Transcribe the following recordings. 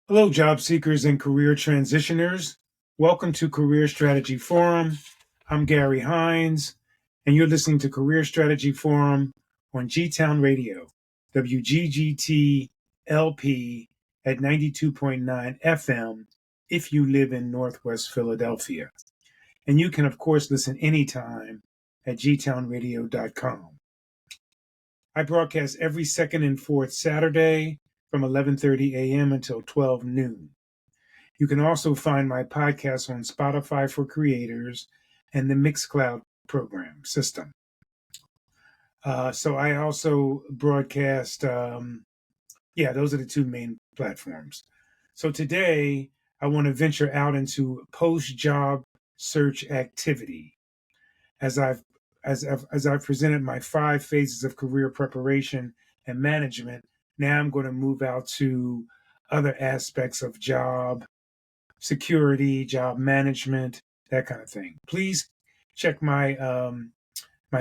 Hello, job seekers and career transitioners. Welcome to Career Strategy Forum. I'm Gary Hines, and you're listening to Career Strategy Forum on G Town Radio, WGGT LP at 92.9 FM if you live in Northwest Philadelphia. And you can, of course, listen anytime at gtownradio.com. I broadcast every second and fourth Saturday from 11:30 a.m. until 12 noon. You can also find my podcast on Spotify for creators and the Mixcloud program system. So I also broadcast, those are the two main platforms. So today I want to venture out into post-job search activity as I've presented my 5 phases of career preparation and management. Now I'm going to move out to other aspects of job security, job management, that kind of thing. Please check my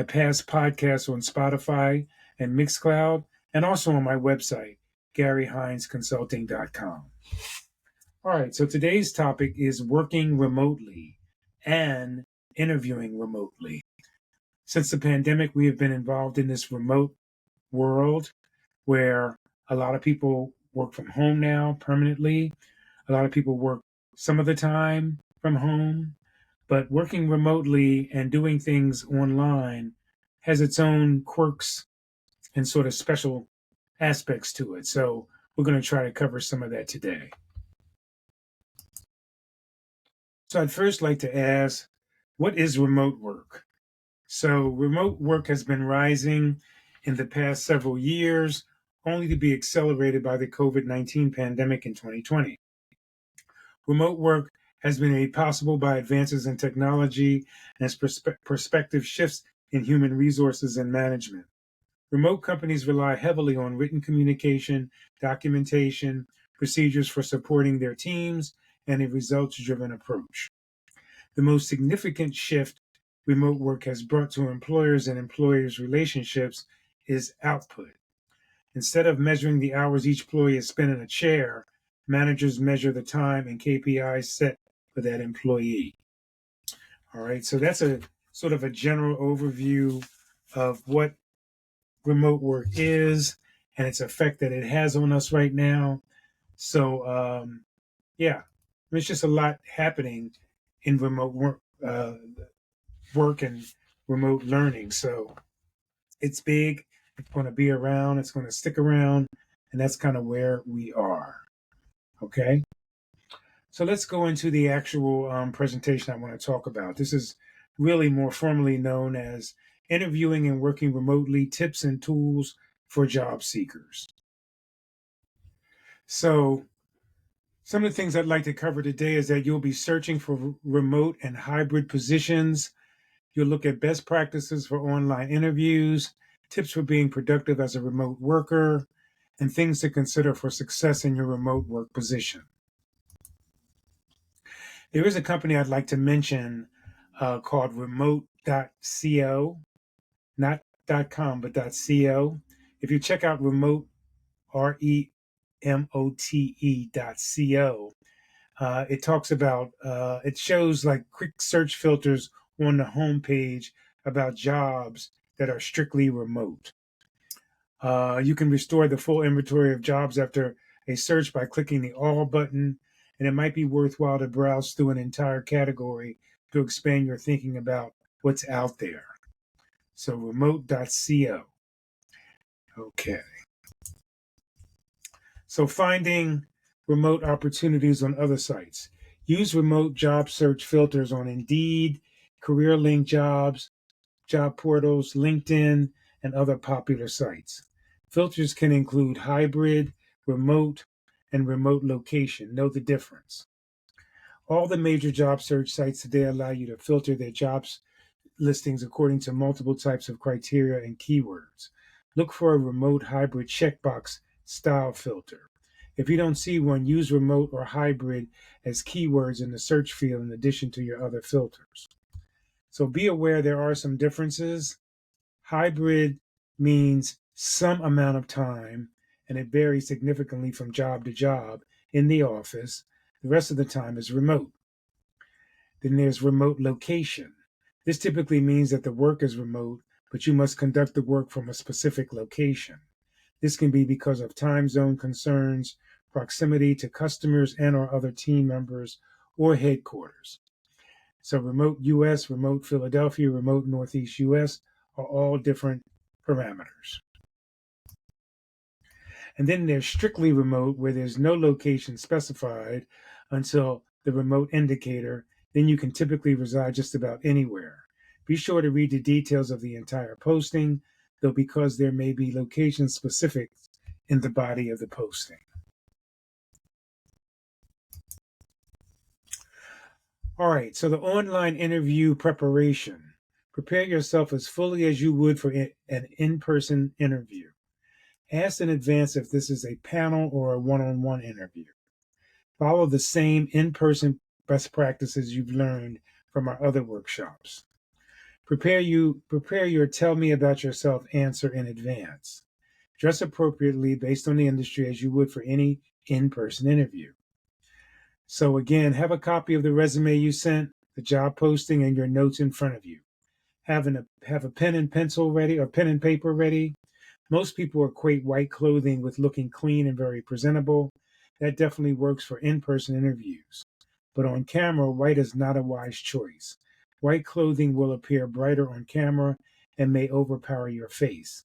past podcasts on Spotify and Mixcloud, and also on my website, GaryHinesConsulting.com. All right, so today's topic is working remotely and interviewing remotely. Since the pandemic, we have been involved in this remote world where a lot of people work from home now permanently. A lot of people work some of the time from home, but working remotely and doing things online has its own quirks and sort of special aspects to it. So we're going to try to cover some of that today. So I'd first like to ask, what is remote work? So remote work has been rising in the past several years, only to be accelerated by the COVID-19 pandemic in 2020. Remote work has been made possible by advances in technology and its perspective shifts in human resources and management. Remote companies rely heavily on written communication, documentation, procedures for supporting their teams, and a results-driven approach. The most significant shift remote work has brought to employers and employers' relationships is output. Instead of measuring the hours each employee has spent in a chair, managers measure the time and KPIs set for that employee. All right, so that's a sort of a general overview of what remote work is and its effect that it has on us right now. So, there's just a lot happening in remote work and remote learning. So it's big. It's going to be around. It's going to stick around, and that's kind of where we are. Okay. So let's go into the actual presentation I want to talk about. This is really more formally known as interviewing and working remotely, tips and tools for job seekers. So some of the things I'd like to cover today is that you'll be searching for remote and hybrid positions. You'll look at best practices for online interviews, tips for being productive as a remote worker, and things to consider for success in your remote work position. There is a company I'd like to mention called remote.co, not .com, but .co. If you check out remote, REMOTE.co, it talks about, it shows like quick search filters on the homepage about jobs that are strictly remote. You can restore the full inventory of jobs after a search by clicking the All button, and it might be worthwhile to browse through an entire category to expand your thinking about what's out there. So remote.co. Okay. So finding remote opportunities on other sites. Use remote job search filters on Indeed, CareerLink Jobs, job portals, LinkedIn, and other popular sites. Filters can include hybrid, remote, and remote location. Know the difference. All the major job search sites today allow you to filter their jobs listings according to multiple types of criteria and keywords. Look for a remote hybrid checkbox style filter. If you don't see one, use remote or hybrid as keywords in the search field in addition to your other filters. So be aware there are some differences. Hybrid means some amount of time, and it varies significantly from job to job, in the office. The rest of the time is remote. Then there's remote location. This typically means that the work is remote, but you must conduct the work from a specific location. This can be because of time zone concerns, proximity to customers and or other team members, or headquarters. So remote US, remote Philadelphia, remote Northeast US are all different parameters. And then there's strictly remote, where there's no location specified until the remote indicator. Then you can typically reside just about anywhere. Be sure to read the details of the entire posting, though, because there may be location specific in the body of the posting. All right, so the online interview preparation. Prepare yourself as fully as you would for an in-person interview. Ask in advance if this is a panel or a one-on-one interview. Follow the same in-person best practices you've learned from our other workshops. Prepare your tell me about yourself answer in advance. Dress appropriately based on the industry as you would for any in-person interview. So again, have a copy of the resume you sent, the job posting, and your notes in front of you. Have a pen and pencil ready, or pen and paper ready. Most people equate white clothing with looking clean and very presentable. That definitely works for in-person interviews. But on camera, white is not a wise choice. White clothing will appear brighter on camera and may overpower your face.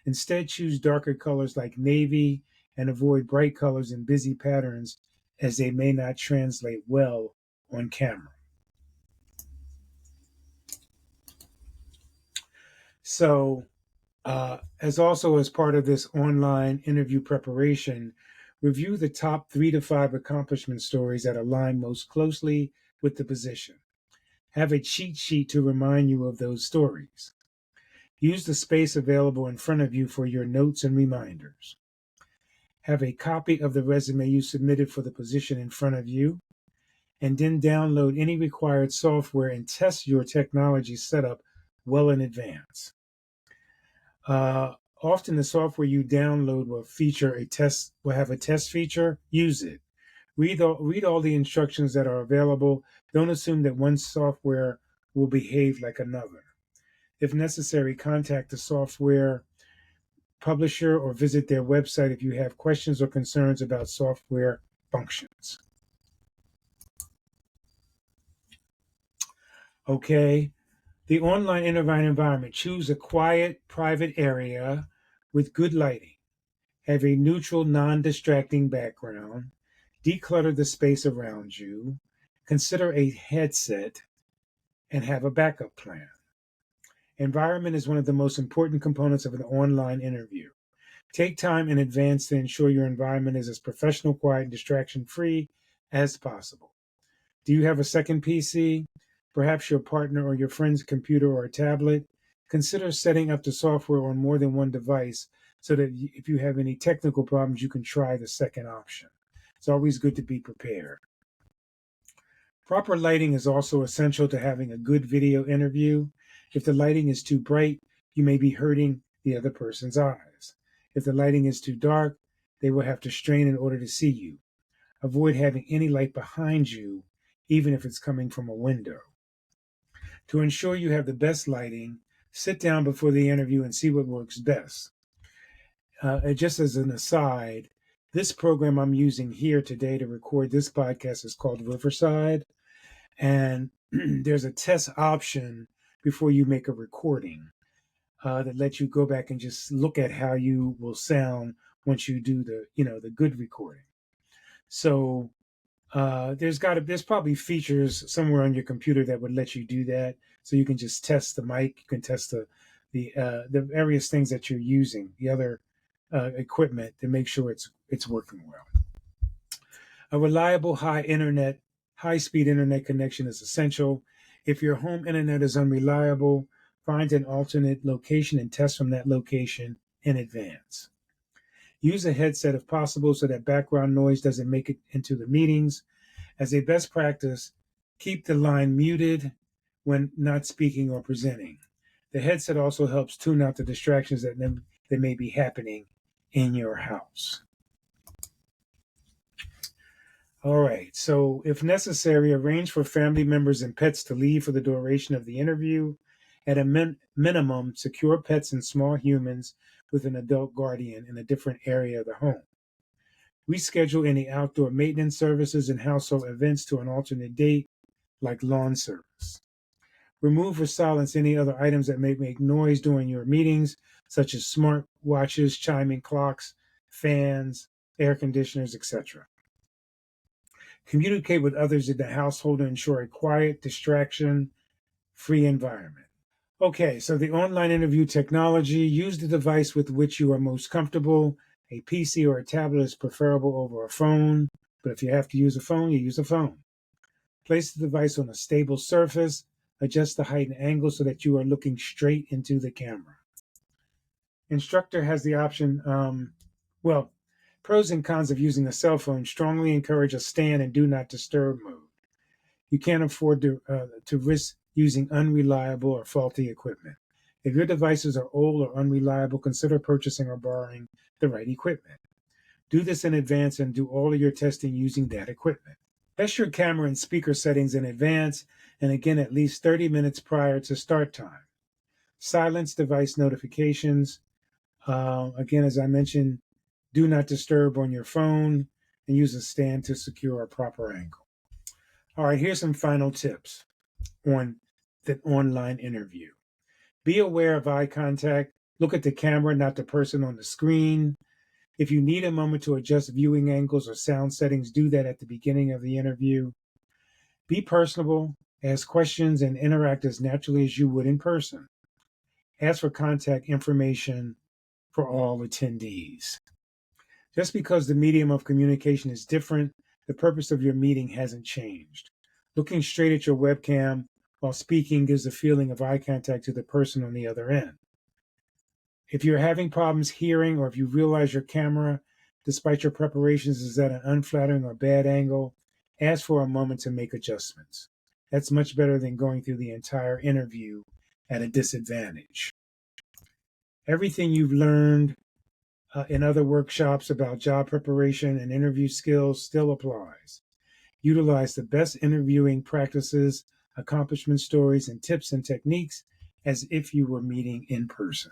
Instead, choose darker colors like navy and avoid bright colors and busy patterns, as they may not translate well on camera. So, as part of this online interview preparation, review the top 3 to 5 accomplishment stories that align most closely with the position. Have a cheat sheet to remind you of those stories. Use the space available in front of you for your notes and reminders. Have a copy of the resume you submitted for the position in front of you, and then download any required software and test your technology setup well in advance. Often the software you download will have a test feature. Use it. Read all the instructions that are available. Don't assume that one software will behave like another. If necessary, contact the software publisher or visit their website if you have questions or concerns about software functions. Okay. The online environment. Choose a quiet, private area with good lighting. Have a neutral, non-distracting background. Declutter the space around you. Consider a headset and have a backup plan. Environment is one of the most important components of an online interview. Take time in advance to ensure your environment is as professional, quiet, and distraction-free as possible. Do you have a second PC? Perhaps your partner or your friend's computer or a tablet? Consider setting up the software on more than one device so that if you have any technical problems, you can try the second option. It's always good to be prepared. Proper lighting is also essential to having a good video interview. If the lighting is too bright, you may be hurting the other person's eyes. If the lighting is too dark, they will have to strain in order to see you. Avoid having any light behind you, even if it's coming from a window. To ensure you have the best lighting, sit down before the interview and see what works best. And just as an aside, this program I'm using here today to record this podcast is called Riverside. And there's a test option before you make a recording that lets you go back and just look at how you will sound once you do the good recording. So there's probably features somewhere on your computer that would let you do that. So you can just test the mic, you can test the various things that you're using, the other equipment, to make sure it's working well. A reliable high-speed internet connection is essential. If your home internet is unreliable, find an alternate location and test from that location in advance. Use a headset if possible so that background noise doesn't make it into the meetings. As a best practice, keep the line muted when not speaking or presenting. The headset also helps tune out the distractions that may be happening in your house. All right. So, if necessary, arrange for family members and pets to leave for the duration of the interview. At a minimum, secure pets and small humans with an adult guardian in a different area of the home. Reschedule any outdoor maintenance services and household events to an alternate date, like lawn service. Remove or silence any other items that may make noise during your meetings, such as smart watches, chiming clocks, fans, air conditioners, etc. Communicate with others in the household to ensure a quiet, distraction free environment. Okay, so the online interview technology, use the device with which you are most comfortable. A PC or a tablet is preferable over a phone, but if you have to use a phone, you use a phone. Place the device on a stable surface. Adjust the height and angle so that you are looking straight into the camera. Instructor has the option, well, pros and cons of using a cell phone strongly encourage a stand and do not disturb mode. You can't afford to risk using unreliable or faulty equipment. If your devices are old or unreliable, consider purchasing or borrowing the right equipment. Do this in advance and do all of your testing using that equipment. Test your camera and speaker settings in advance and again at least 30 minutes prior to start time. Silence device notifications. Again, as I mentioned, do not disturb on your phone and use a stand to secure a proper angle. All right, here's some final tips on the online interview. Be aware of eye contact. Look at the camera, not the person on the screen. If you need a moment to adjust viewing angles or sound settings, do that at the beginning of the interview. Be personable, ask questions, and interact as naturally as you would in person. Ask for contact information for all attendees. Just because the medium of communication is different, the purpose of your meeting hasn't changed. Looking straight at your webcam while speaking gives a feeling of eye contact to the person on the other end. If you're having problems hearing or if you realize your camera, despite your preparations, is at an unflattering or bad angle, ask for a moment to make adjustments. That's much better than going through the entire interview at a disadvantage. Everything you've learned in other workshops about job preparation and interview skills still applies. Utilize the best interviewing practices, accomplishment stories, and tips and techniques as if you were meeting in person.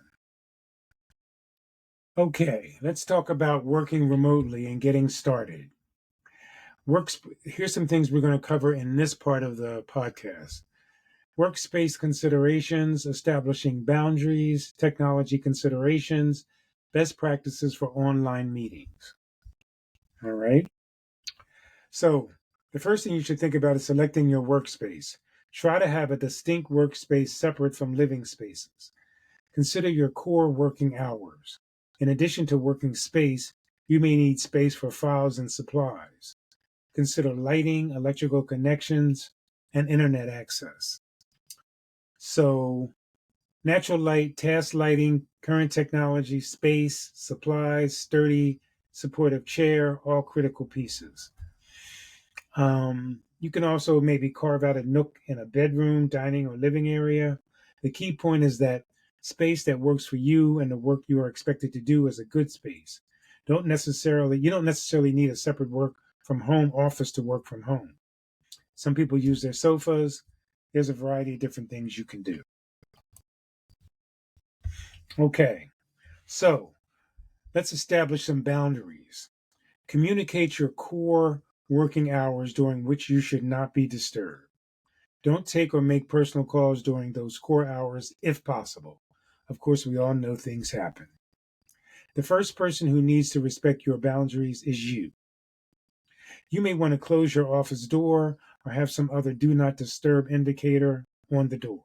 Okay, let's talk about working remotely and getting started. Here's some things we're going to cover in this part of the podcast. Workspace considerations, establishing boundaries, technology considerations, best practices for online meetings. All right. So, the first thing you should think about is selecting your workspace. Try to have a distinct workspace separate from living spaces. Consider your core working hours. In addition to working space, you may need space for files and supplies. Consider lighting, electrical connections, and internet access. So, natural light, task lighting, current technology, space, supplies, sturdy, supportive chair, all critical pieces. You can also maybe carve out a nook in a bedroom, dining, or living area. The key point is that space that works for you and the work you are expected to do is a good space. You don't necessarily need a separate work from home office to work from home. Some people use their sofas. There's a variety of different things you can do. Okay, so let's establish some boundaries. Communicate your core working hours during which you should not be disturbed. Don't take or make personal calls during those core hours if possible. Of course, we all know things happen. The first person who needs to respect your boundaries is you. You may want to close your office door or have some other do not disturb indicator on the door.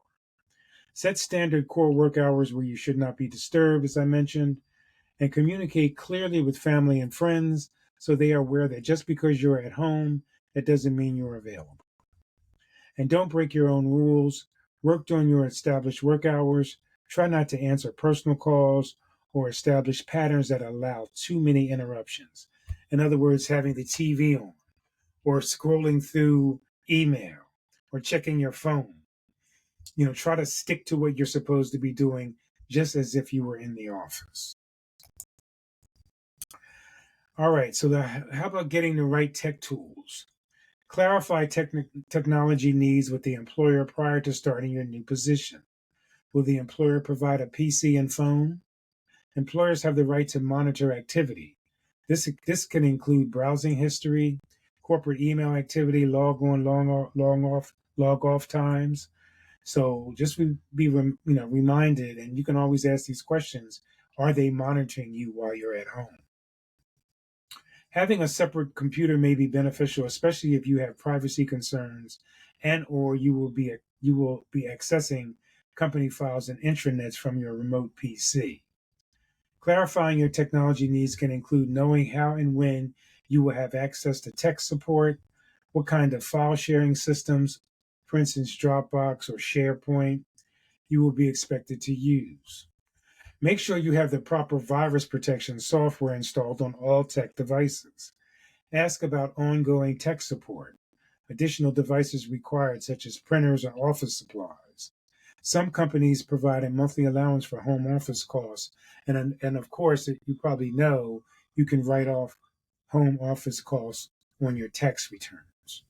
Set standard core work hours where you should not be disturbed, as I mentioned, and communicate clearly with family and friends so they are aware that just because you're at home, that doesn't mean you're available. And don't break your own rules. Work during your established work hours. Try not to answer personal calls or establish patterns that allow too many interruptions. In other words, having the TV on or scrolling through email or checking your phone. Try to stick to what you're supposed to be doing just as if you were in the office. All right, so how about getting the right tech tools? Clarify technology needs with the employer prior to starting your new position. Will the employer provide a PC and phone? Employers have the right to monitor activity. This can include browsing history, corporate email activity, log off times. So just reminded, and you can always ask these questions: are they monitoring you while you're at home? Having a separate computer may be beneficial, especially if you have privacy concerns and or you will be accessing company files and intranets from your remote PC. Clarifying your technology needs can include knowing how and when you will have access to tech support, what kind of file sharing systems, for instance, Dropbox or SharePoint, you will be expected to use. Make sure you have the proper virus protection software installed on all tech devices. Ask about ongoing tech support, additional devices required, such as printers or office supplies. Some companies provide a monthly allowance for home office costs, and of course, you probably know you can write off home office costs on your tax returns.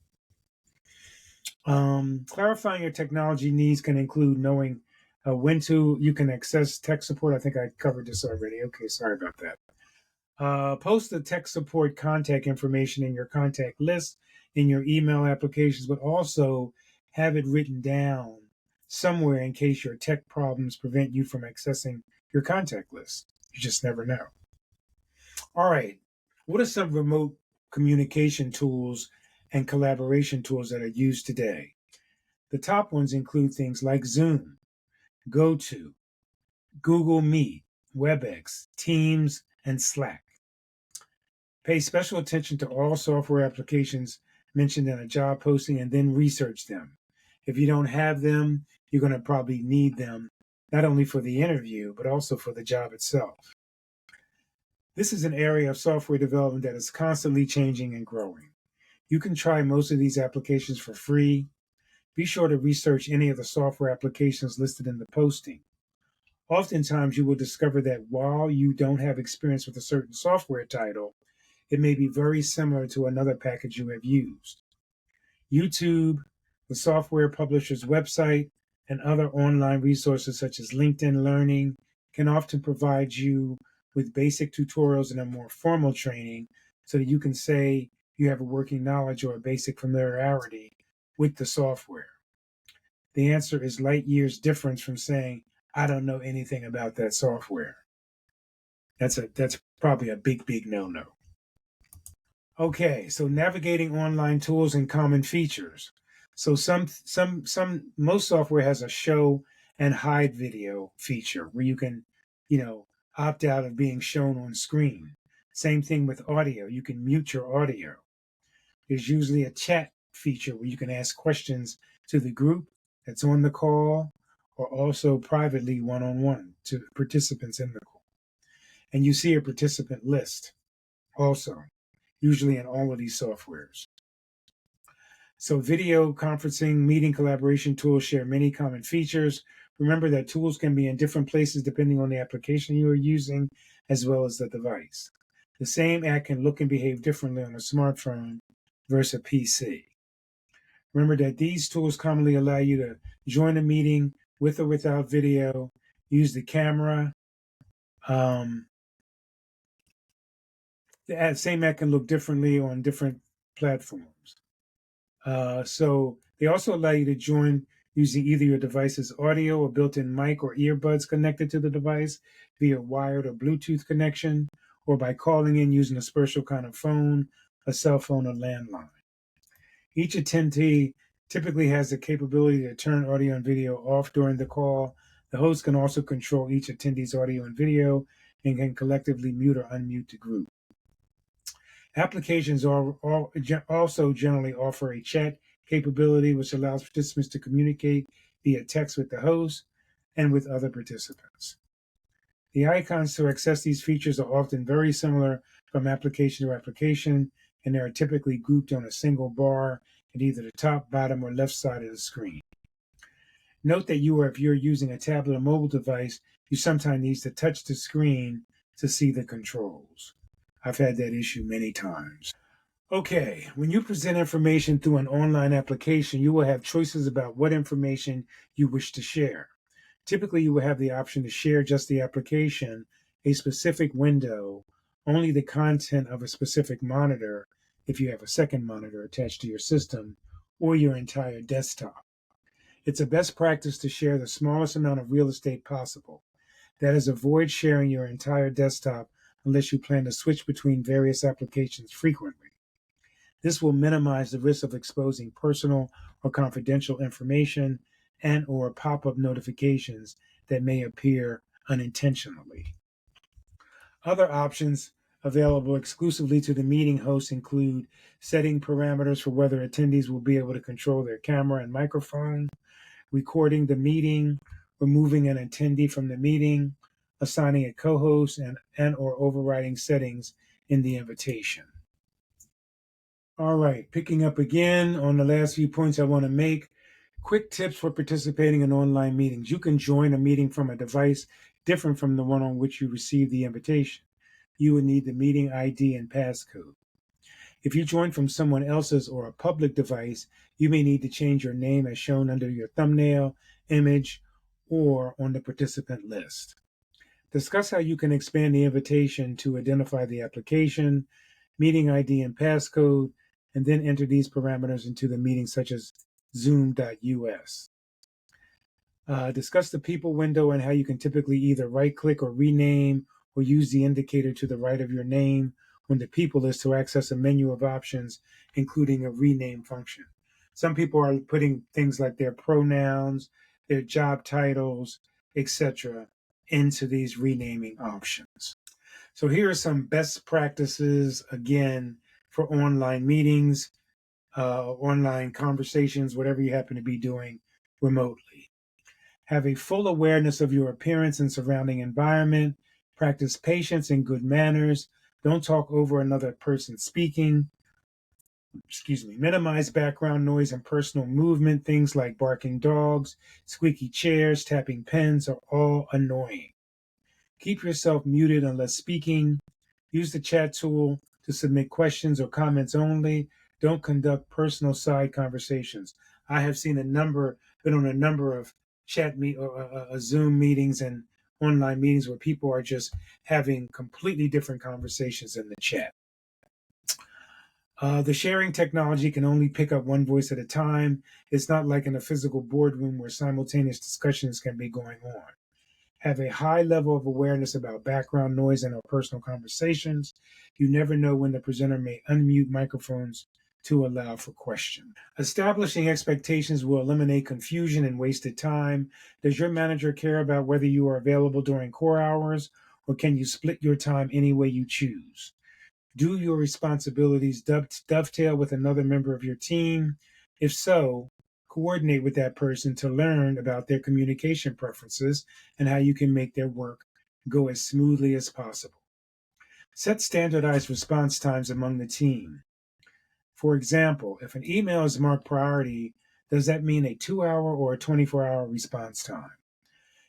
Clarifying your technology needs can include knowing when to you can access tech support. I think I covered this already. Okay, sorry about that. Post the tech support contact information in your contact list in your email applications, but also have it written down somewhere in case your tech problems prevent you from accessing your contact list. You just never know. All right. What are some remote communication tools and collaboration tools that are used today? The top ones include things like Zoom, GoTo, Google Meet, WebEx, Teams, and Slack. Pay special attention to all software applications mentioned in a job posting and then research them. If you don't have them, you're going to probably need them, not only for the interview, but also for the job itself. This is an area of software development that is constantly changing and growing. You can try most of these applications for free. Be sure to research any of the software applications listed in the posting. Oftentimes, you will discover that while you don't have experience with a certain software title, it may be very similar to another package you have used. YouTube, the software publisher's website, and other online resources such as LinkedIn Learning can often provide you with basic tutorials and a more formal training so that you can say you have a working knowledge or a basic familiarity with the software. The answer is light years difference from saying, I don't know anything about that software. That's probably a big no-no. Okay, so navigating online tools and common features. So most software has a show and hide video feature where you can, opt out of being shown on screen. Same thing with audio. You can mute your audio. There's usually a chat feature where you can ask questions to the group that's on the call or also privately one-on-one to participants in the call. And you see a participant list also, usually in all of these softwares. So video conferencing, meeting collaboration tools share many common features. Remember that tools can be in different places depending on the application you are using, as well as the device. The same app can look and behave differently on a smartphone versus a PC. Remember that these tools commonly allow you to join a meeting with or without video, use the camera. The same app can look differently on different platforms. So they also allow you to join using either your device's audio or built-in mic or earbuds connected to the device via wired or Bluetooth connection, or by calling in using a special kind of phone, a cell phone, or landline. Each attendee typically has the capability to turn audio and video off during the call. The host can also control each attendee's audio and video and can collectively mute or unmute the group. Applications also generally offer a chat capability, which allows participants to communicate via text with the host and with other participants. The icons to access these features are often very similar from application to application, and they are typically grouped on a single bar at either the top, bottom, or left side of the screen. Note that if you're using a tablet or mobile device, you sometimes need to touch the screen to see the controls. I've had that issue many times. Okay, when you present information through an online application, you will have choices about what information you wish to share. Typically, you will have the option to share just the application, a specific window, only the content of a specific monitor, if you have a second monitor attached to your system, or your entire desktop. It's a best practice to share the smallest amount of real estate possible. That is, avoid sharing your entire desktop unless you plan to switch between various applications frequently. This will minimize the risk of exposing personal or confidential information and or pop-up notifications that may appear unintentionally. Other options available exclusively to the meeting host include setting parameters for whether attendees will be able to control their camera and microphone, recording the meeting, removing an attendee from the meeting, assigning a co-host, and or overriding settings in the invitation. All right, picking up again on the last few points I want to make. Quick tips for participating in online meetings. You can join a meeting from a device different from the one on which you received the invitation. You will need the meeting ID and passcode. If you join from someone else's or a public device, you may need to change your name as shown under your thumbnail, image, or on the participant list. Discuss how you can expand the invitation to identify the application, meeting ID and passcode, and then enter these parameters into the meeting, such as zoom.us. Discuss the people window and how you can typically either right-click or rename or use the indicator to the right of your name on the people list to access a menu of options, including a rename function. Some people are putting things like their pronouns, their job titles, etc. into these renaming options. So here are some best practices, again, for online meetings, online conversations, whatever you happen to be doing remotely. Have a full awareness of your appearance and surrounding environment. Practice patience and good manners. Don't talk over another person speaking. Minimize background noise and personal movement. Things like barking dogs, squeaky chairs, tapping pens are all annoying. Keep yourself muted unless speaking. Use the chat tool to submit questions or comments only. Don't conduct personal side conversations. I have been on a number of Zoom meetings and online meetings where people are just having completely different conversations in the chat. The sharing technology can only pick up one voice at a time. It's not like in a physical boardroom where simultaneous discussions can be going on. Have a high level of awareness about background noise in our personal conversations. You never know when the presenter may unmute microphones to allow for questions. Establishing expectations will eliminate confusion and wasted time. Does your manager care about whether you are available during core hours, or can you split your time any way you choose? Do your responsibilities dovetail with another member of your team? If so, coordinate with that person to learn about their communication preferences and how you can make their work go as smoothly as possible. Set standardized response times among the team. For example, if an email is marked priority, does that mean a 2-hour or a 24-hour response time?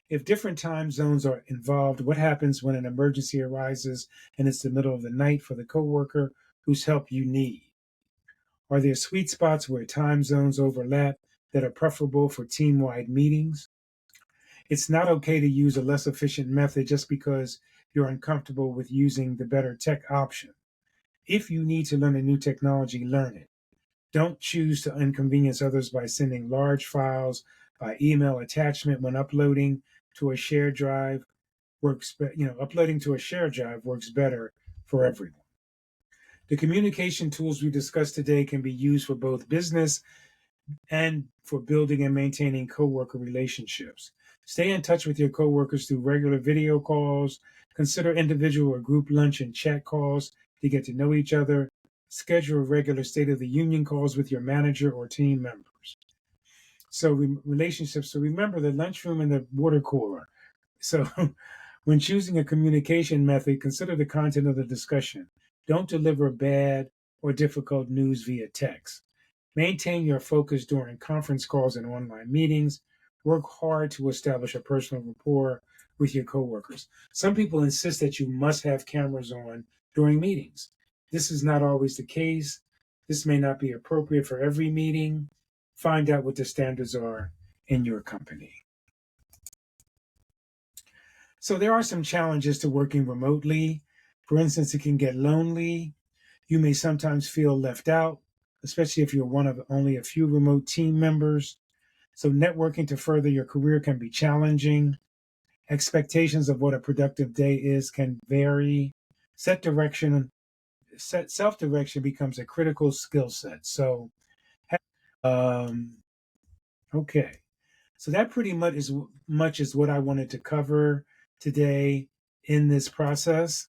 If different time zones are involved, what happens when an emergency arises and it's the middle of the night for the coworker whose help you need? Are there sweet spots where time zones overlap that are preferable for team-wide meetings? It's not okay to use a less efficient method just because you're uncomfortable with using the better tech option. If you need to learn a new technology, learn it. Don't choose to inconvenience others by sending large files by email attachment when uploading to a shared drive. Uploading to a shared drive works better for everyone. The communication tools we discussed today can be used for both business and for building and maintaining coworker relationships. Stay in touch with your coworkers through regular video calls. Consider individual or group lunch and chat calls to get to know each other. Schedule regular State of the Union calls with your manager or team members. So relationships. So remember the lunchroom and the water cooler. So when choosing a communication method, consider the content of the discussion. Don't deliver bad or difficult news via text. Maintain your focus during conference calls and online meetings. Work hard to establish a personal rapport with your coworkers. Some people insist that you must have cameras on during meetings. This is not always the case. This may not be appropriate for every meeting. Find out what the standards are in your company. So there are some challenges to working remotely. For instance, it can get lonely. You may sometimes feel left out, especially if you're one of only a few remote team members. So networking to further your career can be challenging. Expectations of what a productive day is can vary. Self-direction becomes a critical skill set. So, um, okay. So that pretty much is what I wanted to cover today in this process.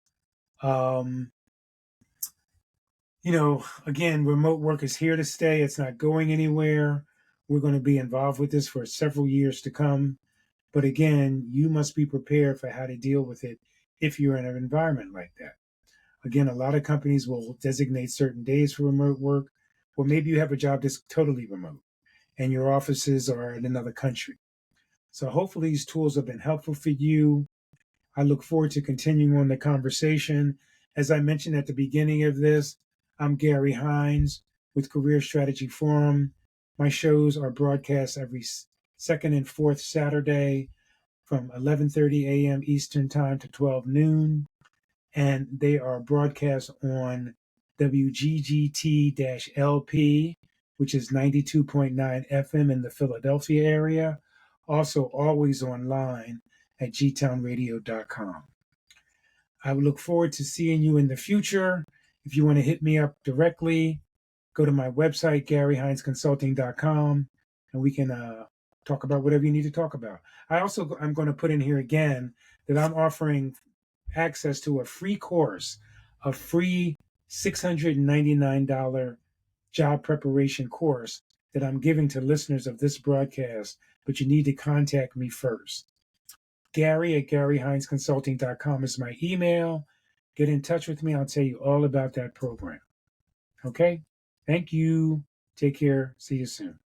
Um, again, remote work is here to stay. It's not going anywhere. We're going to be involved with this for several years to come. But again, you must be prepared for how to deal with it if you're in an environment like that. Again, a lot of companies will designate certain days for remote work, or maybe you have a job that's totally remote and your offices are in another country. So hopefully these tools have been helpful for you. I look forward to continuing on the conversation. As I mentioned at the beginning of this, I'm Gary Hines with Career Strategy Forum. My shows are broadcast every second and fourth Saturday from 11:30 a.m. Eastern Time to 12 noon, and they are broadcast on WGGT-LP, which is 92.9 FM in the Philadelphia area. Also, always online at gtownradio.com. I look forward to seeing you in the future. If you want to hit me up directly, go to my website, GaryHinesConsulting.com, and we can talk about whatever you need to talk about. I'm going to put in here again that I'm offering access to a free course, a free $699 job preparation course that I'm giving to listeners of this broadcast, but you need to contact me first. Gary at GaryHinesConsulting.com is my email. Get in touch with me. I'll tell you all about that program. Okay? Thank you. Take care. See you soon.